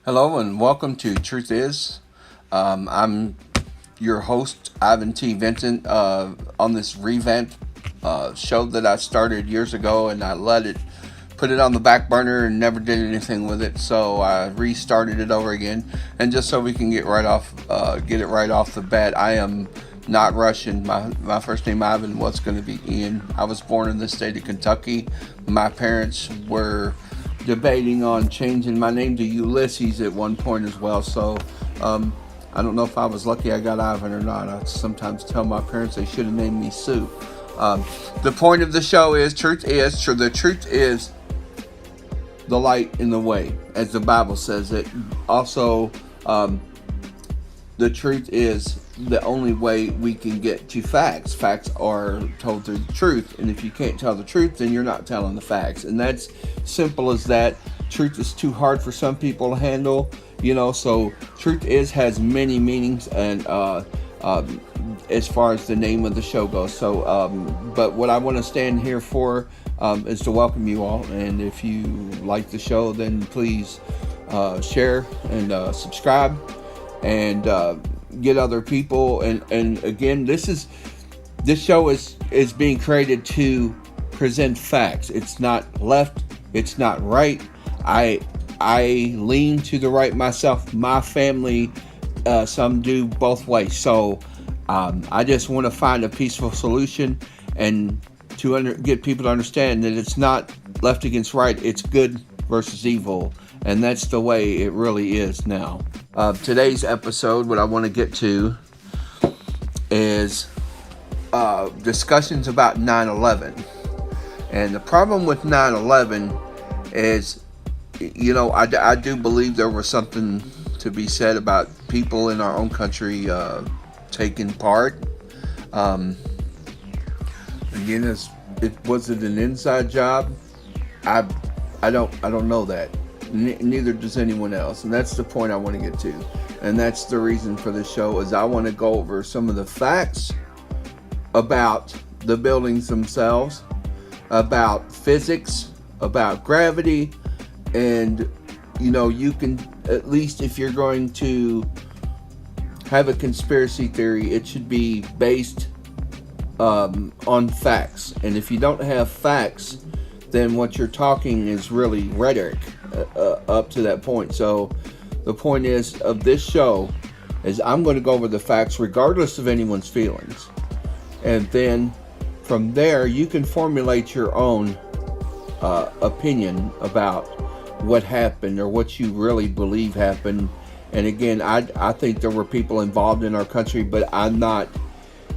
Hello and welcome to Truthis. I'm your host, Ivan T. Vincent, on this Revamped show that I started years ago, and I put it on the back burner and never did anything with it. So I restarted it over again, and just so we can get it right off the bat. I am not Russian. My first name Ivan was going to be Ian. I was born in the state of Kentucky. My parents were debating on changing my name to Ulysses at one point as well. So I don't know if I was lucky I got Ivan or not. I sometimes tell my parents they should have named me Sue. The point of the show is the truth is the light in the way, as the Bible says it. Also, the truth is the only way we can get to facts. Facts are told through the truth, and if you can't tell the truth, then you're not telling the facts, and that's simple as that. Truth is too hard for some people to handle, so truth has many meanings, and as far as the name of the show goes. So but what I want to stand here for is to welcome you all, and if you like the show, then please share and subscribe and get other people, and again, this show is being created to present facts. It's not left, it's not right. I lean to the right myself. My family, some do both ways. So I just want to find a peaceful solution and to get people to understand that it's not left against right, it's good versus evil, and that's the way it really is now. Today's episode, what I want to get to is discussions about 9/11. And the problem with 9/11 is, I do believe there was something to be said about people in our own country taking part. Again, was it an inside job? I don't know that. Neither does anyone else, and that's the point I want to get to, and that's the reason for this show. Is I want to go over some of the facts about the buildings themselves, about physics, about gravity, and you can, at least if you're going to have a conspiracy theory, it should be based on facts. And if you don't have facts, then what you're talking is really rhetoric up to that point. So the point is of this show is I'm going to go over the facts regardless of anyone's feelings, and then from there you can formulate your own opinion about what happened or what you really believe happened. And again, I think there were people involved in our country, but I'm not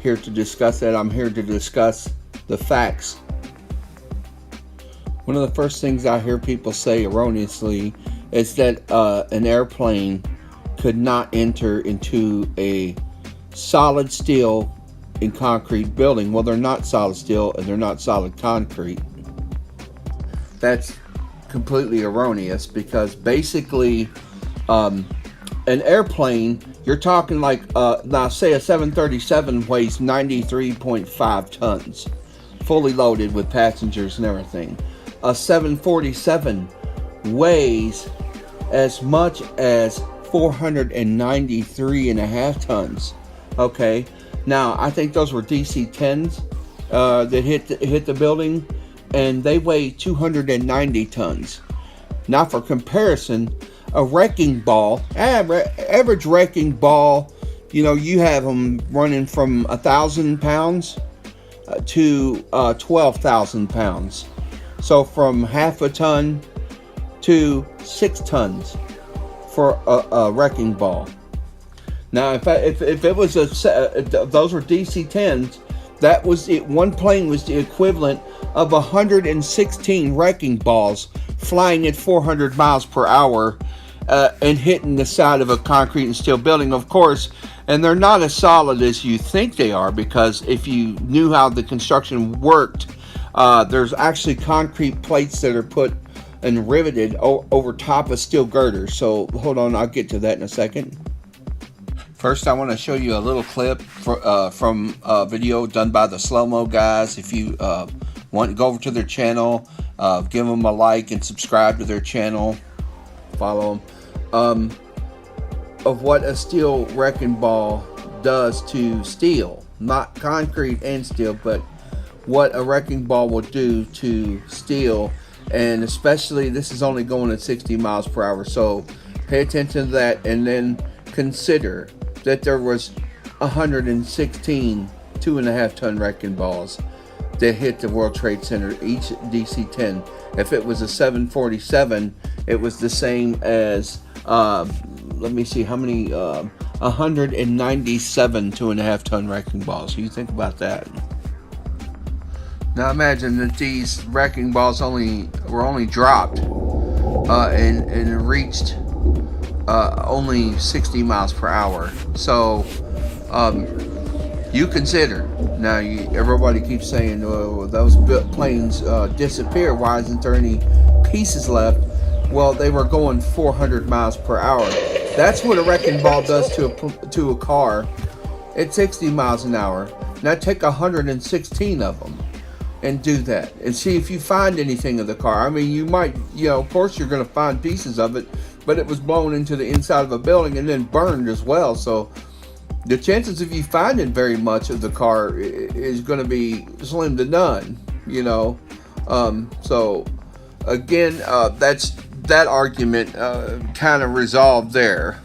here to discuss that. I'm here to discuss the facts. One of the first things I hear people say erroneously is that an airplane could not enter into a solid steel and concrete building. Well, they're not solid steel and they're not solid concrete. That's completely erroneous, because basically an airplane, you're talking like now say a 737 weighs 93.5 tons fully loaded with passengers and everything. A 747 weighs as much as 493.5 tons. Okay, now I think those were DC-10s that hit the building, and they weigh 290 tons. Now, for comparison, a wrecking ball, average wrecking ball, you have them running from 1,000 pounds to 12,000 pounds. So from half a ton to 6 tons for a wrecking ball. Now, if it was those were DC-10s, that was it. One plane was the equivalent of 116 wrecking balls flying at 400 miles per hour and hitting the side of a concrete and steel building, of course. And they're not as solid as you think they are, because if you knew how the construction worked, there's actually concrete plates that are put and riveted over top of steel girders. So hold on, I'll get to that in a second. First, I want to show you a little clip from a video done by the Slow Mo guys. If you want to go over to their channel, give them a like and subscribe to their channel. Follow them. of what a steel wrecking ball does to steel. Not concrete and steel, but what a wrecking ball will do to steel. And especially, this is only going at 60 miles per hour. So pay attention to that, and then consider that there was 116 2.5-ton wrecking balls that hit the World Trade Center, each DC-10. If it was a 747, it was the same as, let me see, how many, 197 2.5-ton wrecking balls. You think about that. Now imagine that these wrecking balls were only dropped and reached only 60 miles per hour. So you consider, now everybody keeps saying, oh, those planes disappear, why isn't there any pieces left? Well, they were going 400 miles per hour. That's what a wrecking ball does to a car at 60 miles an hour. Now take 116 of them and do that and see if you find anything of the car. I mean, you might, of course you're going to find pieces of it, but it was blown into the inside of a building and then burned as well. So the chances of you finding very much of the car is going to be slim to none, So again, that argument kind of resolved there.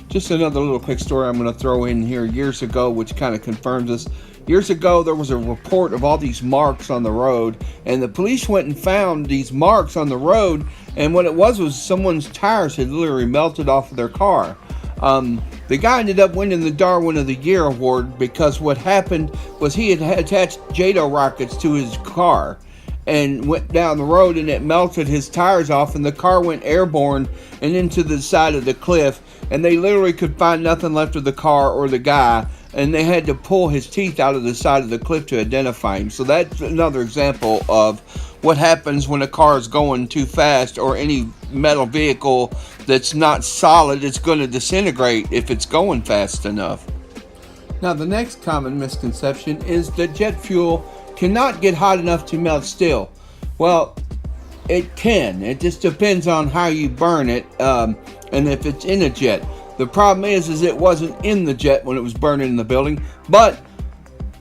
Just another little quick story I'm going to throw in here years ago, which kind of confirms this. Years ago, there was a report of all these marks on the road, and the police went and found these marks on the road, and what it was someone's tires had literally melted off of their car. The guy ended up winning the Darwin of the Year award because what happened was he had attached JATO rockets to his car and went down the road, and it melted his tires off, and the car went airborne and into the side of the cliff, and they literally could find nothing left of the car or the guy, and they had to pull his teeth out of the side of the cliff to identify him. So that's another example of what happens when a car is going too fast, or any metal vehicle that's not solid. It's going to disintegrate if it's going fast enough. Now, the next common misconception is that jet fuel cannot get hot enough to melt steel. Well, it can. It just depends on how you burn it, and if it's in a jet. The problem is it wasn't in the jet when it was burning in the building, but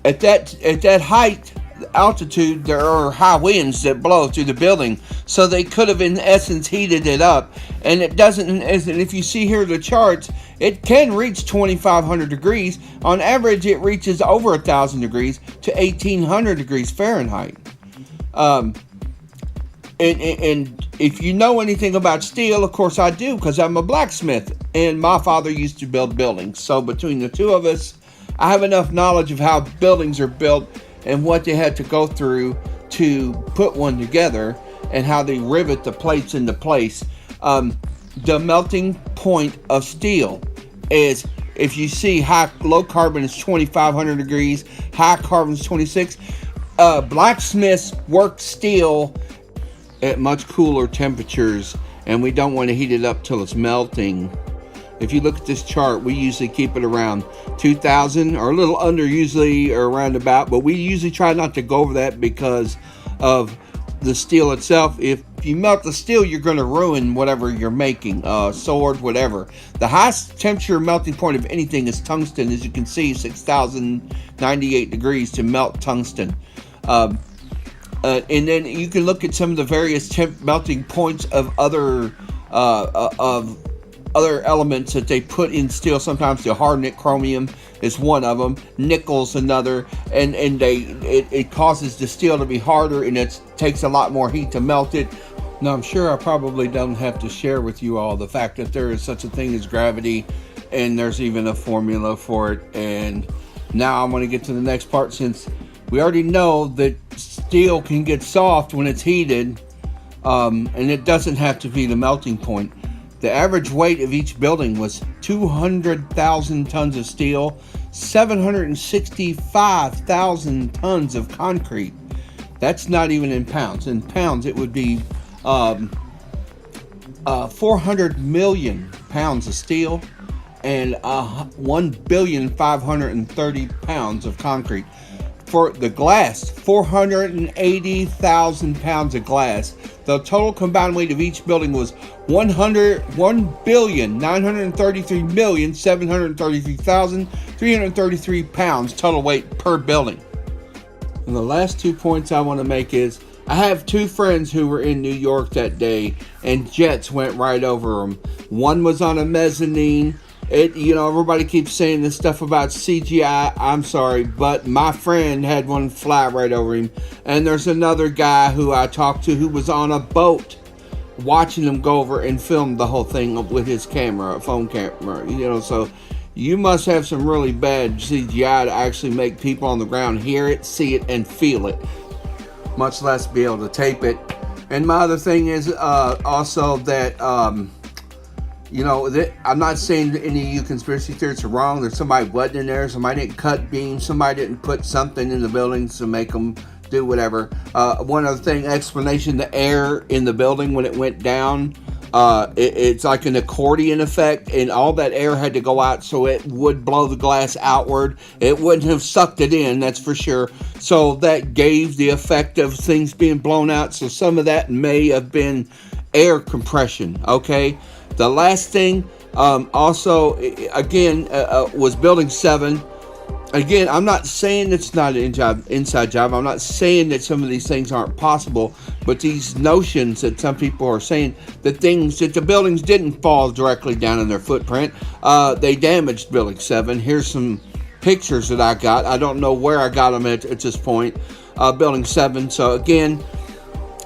at that height, altitude, there are high winds that blow through the building, so they could have in essence heated it up, and it doesn't. And if you see here the charts, it can reach 2,500 degrees. On average, it reaches over 1,000 degrees to 1,800 degrees Fahrenheit. And if you know anything about steel, of course I do, because I'm a blacksmith, and my father used to build buildings. So between the two of us, I have enough knowledge of how buildings are built and what they had to go through to put one together, and how they rivet the plates into place. The melting point of steel is, if you see low carbon is 2,500 degrees, high carbon is 26. Blacksmiths work steel at much cooler temperatures, and we don't want to heat it up till it's melting. If you look at this chart, we usually keep it around 2,000 or a little under, usually, or around about, but we usually try not to go over that because of the steel itself. If you melt the steel, you're going to ruin whatever you're making, sword, whatever. The highest temperature melting point of anything is tungsten. As you can see, 6,098 degrees to melt tungsten. And then you can look at some of the various melting points of other elements that they put in steel. Sometimes they harden it. Chromium is one of them. Nickel's another, and it causes the steel to be harder, and it takes a lot more heat to melt it. Now, I'm sure I probably don't have to share with you all the fact that there is such a thing as gravity, and there's even a formula for it. And now I'm going to get to the next part, since we already know that steel can get soft when it's heated, and it doesn't have to be the melting point. The average weight of each building was 200,000 tons of steel, 765,000 tons of concrete. That's not even in pounds. In pounds, it would be 400 million pounds of steel and 1,530,000,000 pounds of concrete. For the glass, 480,000 pounds of glass. The total combined weight of each building was 1,933,733,333 pounds total weight per building. And the last 2 points I want to make is, I have 2 friends who were in New York that day, and jets went right over them. One was on a mezzanine. Everybody keeps saying this stuff about CGI. I'm sorry, but my friend had one fly right over him. And there's another guy who I talked to who was on a boat watching them go over and film the whole thing with his camera, phone camera. So you must have some really bad CGI to actually make people on the ground hear it, see it, and feel it, much less be able to tape it. And my other thing is also that I'm not saying that any of you conspiracy theorists are wrong. There's somebody wasn't in there. Somebody didn't cut beams. Somebody didn't put something in the buildings to make them do whatever. One other thing, explanation, the air in the building when it went down, it's like an accordion effect, and all that air had to go out so it would blow the glass outward. It wouldn't have sucked it in, that's for sure. So that gave the effect of things being blown out. So some of that may have been air compression, okay? The last thing, also, again, was Building 7. Again, I'm not saying it's not an inside job. I'm not saying that some of these things aren't possible, but these notions that some people are saying, that the buildings didn't fall directly down in their footprint, they damaged Building 7. Here's some pictures that I got. I don't know where I got them at this point. Building 7. So again,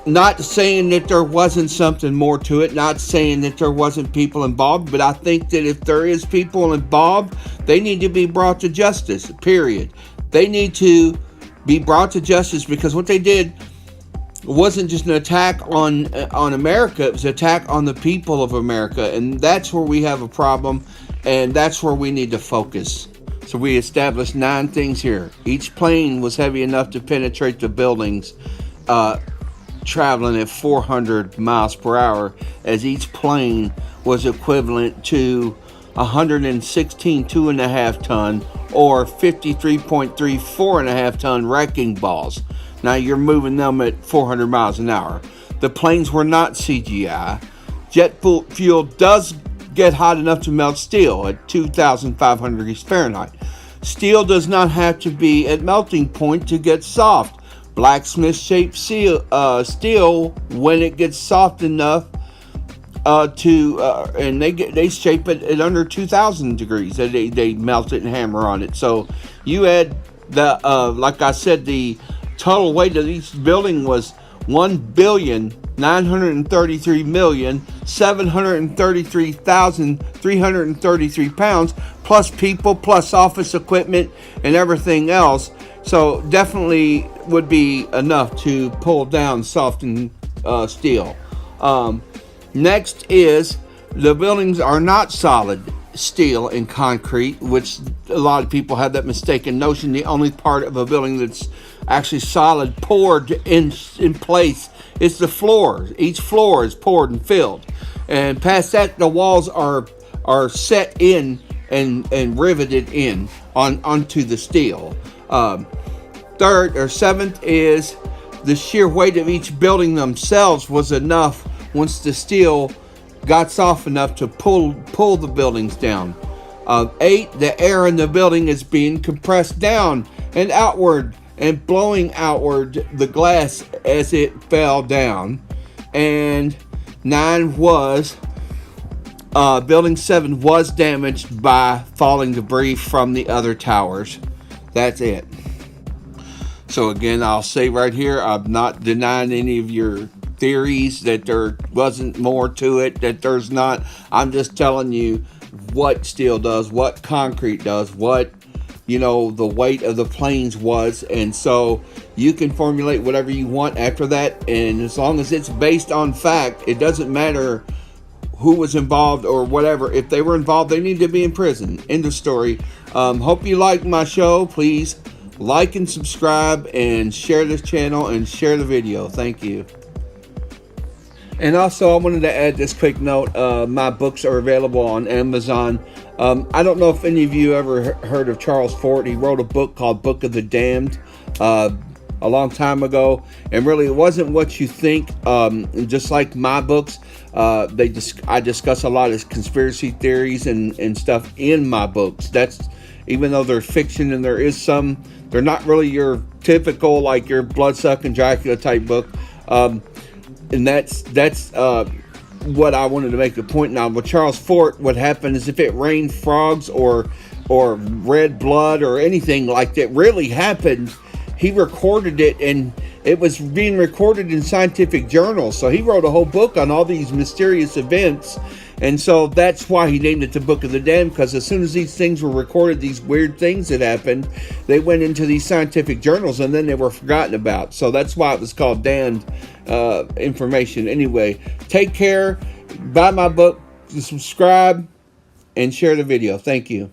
not saying that there wasn't something more to it, not saying that there wasn't people involved, but I think that if there is people involved, they need to be brought to justice, period. They need to be brought to justice, because what they did wasn't just an attack on America, it was an attack on the people of America, and that's where we have a problem, and that's where we need to focus. So we established 9 things here. Each plane was heavy enough to penetrate the buildings, traveling at 400 miles per hour, as each plane was equivalent to 116 2.5 ton or 53.3 4.5 ton wrecking balls. Now you're moving them at 400 miles an hour. The planes were not CGI. Jet fuel does get hot enough to melt steel at 2,500 degrees Fahrenheit. Steel does not have to be at melting point to get soft. Blacksmith shaped steel, when it gets soft enough and they shape it at under 2,000 degrees. They melt it and hammer on it. So you add the like I said, the total weight of each building was 1,933,733,333 pounds, plus people, plus office equipment and everything else. So definitely would be enough to pull down softened steel. Next is, the buildings are not solid steel and concrete, which a lot of people have that mistaken notion. The only part of a building that's actually solid, poured in place, is the floor. Each floor is poured and filled, and past that, the walls are set in and riveted in onto the steel. Third or seventh is, the sheer weight of each building themselves was enough once the steel got soft enough to pull the buildings down. 8, the air in the building is being compressed down and outward and blowing outward the glass as it fell down. And 9 was, Building 7 was damaged by falling debris from the other towers. That's it. So again, I'll say right here, I'm not denying any of your theories that there wasn't more to it, that there's not. I'm just telling you what steel does, what concrete does, what, the weight of the planes was. And so you can formulate whatever you want after that. And as long as it's based on fact, it doesn't matter who was involved or whatever. If they were involved, they need to be in prison. End of story. Hope you like my show. Please like and subscribe and share this channel and share the video. Thank you. And also, I wanted to add this quick note. My books are available on Amazon. I don't know if any of you ever heard of Charles Fort. He wrote a book called Book of the Damned. a long time ago, and really it wasn't what you think. Just like my books, I discuss a lot of conspiracy theories and stuff in my books. That's even though they're fiction and there is some, they're not really your typical like your bloodsucking Dracula type book. And that's what I wanted to make a point now. With Charles Fort, what happened is if it rained frogs or red blood or anything like that really happened, he recorded it, and it was being recorded in scientific journals. So he wrote a whole book on all these mysterious events. And so that's why he named it the Book of the Damned, because as soon as these things were recorded, these weird things that happened, they went into these scientific journals and then they were forgotten about. So that's why it was called damned information. Anyway, take care, buy my book, subscribe, and share the video. Thank you.